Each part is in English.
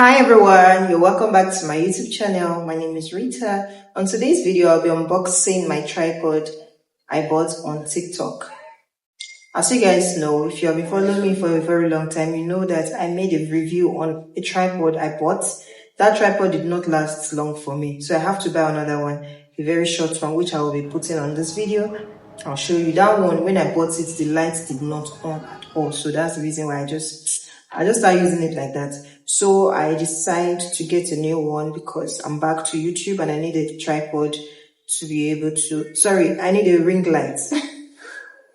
Hi everyone, you're welcome back to my YouTube channel. My name is Rita. On today's video, I'll be unboxing my tripod I bought on TikTok. As you guys know, if you have been following me for a very long time, you know that I made a review on a tripod I bought. That tripod did not last long for me, so I have to buy another one, a very short one, which I will be putting on this video. I'll show you that one. When I bought it, the lights did not on at all, so that's the reason why I just started using it like that. So I decided to get a new one because I'm back to YouTube and I need a tripod to be able to, I need a ring light.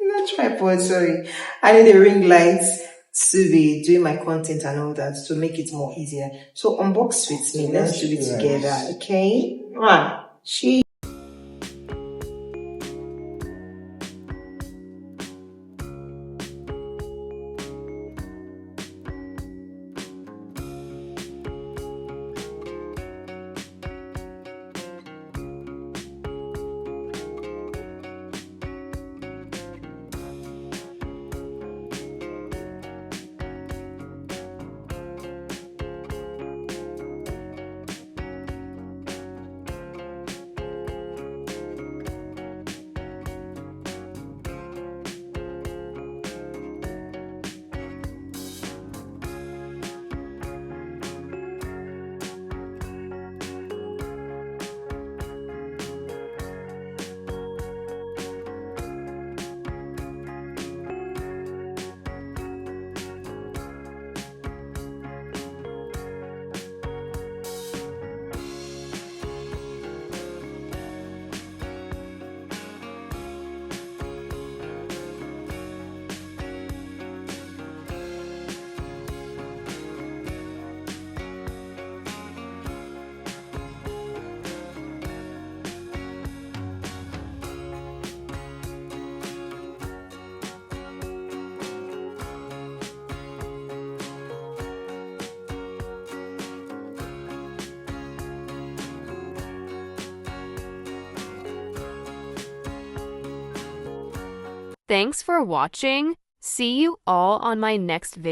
Not tripod, sorry. I need a ring light to be doing my content and all that to make it more easier. So unbox with me. Let's do it together, okay? Thanks for watching. See you all on my next video.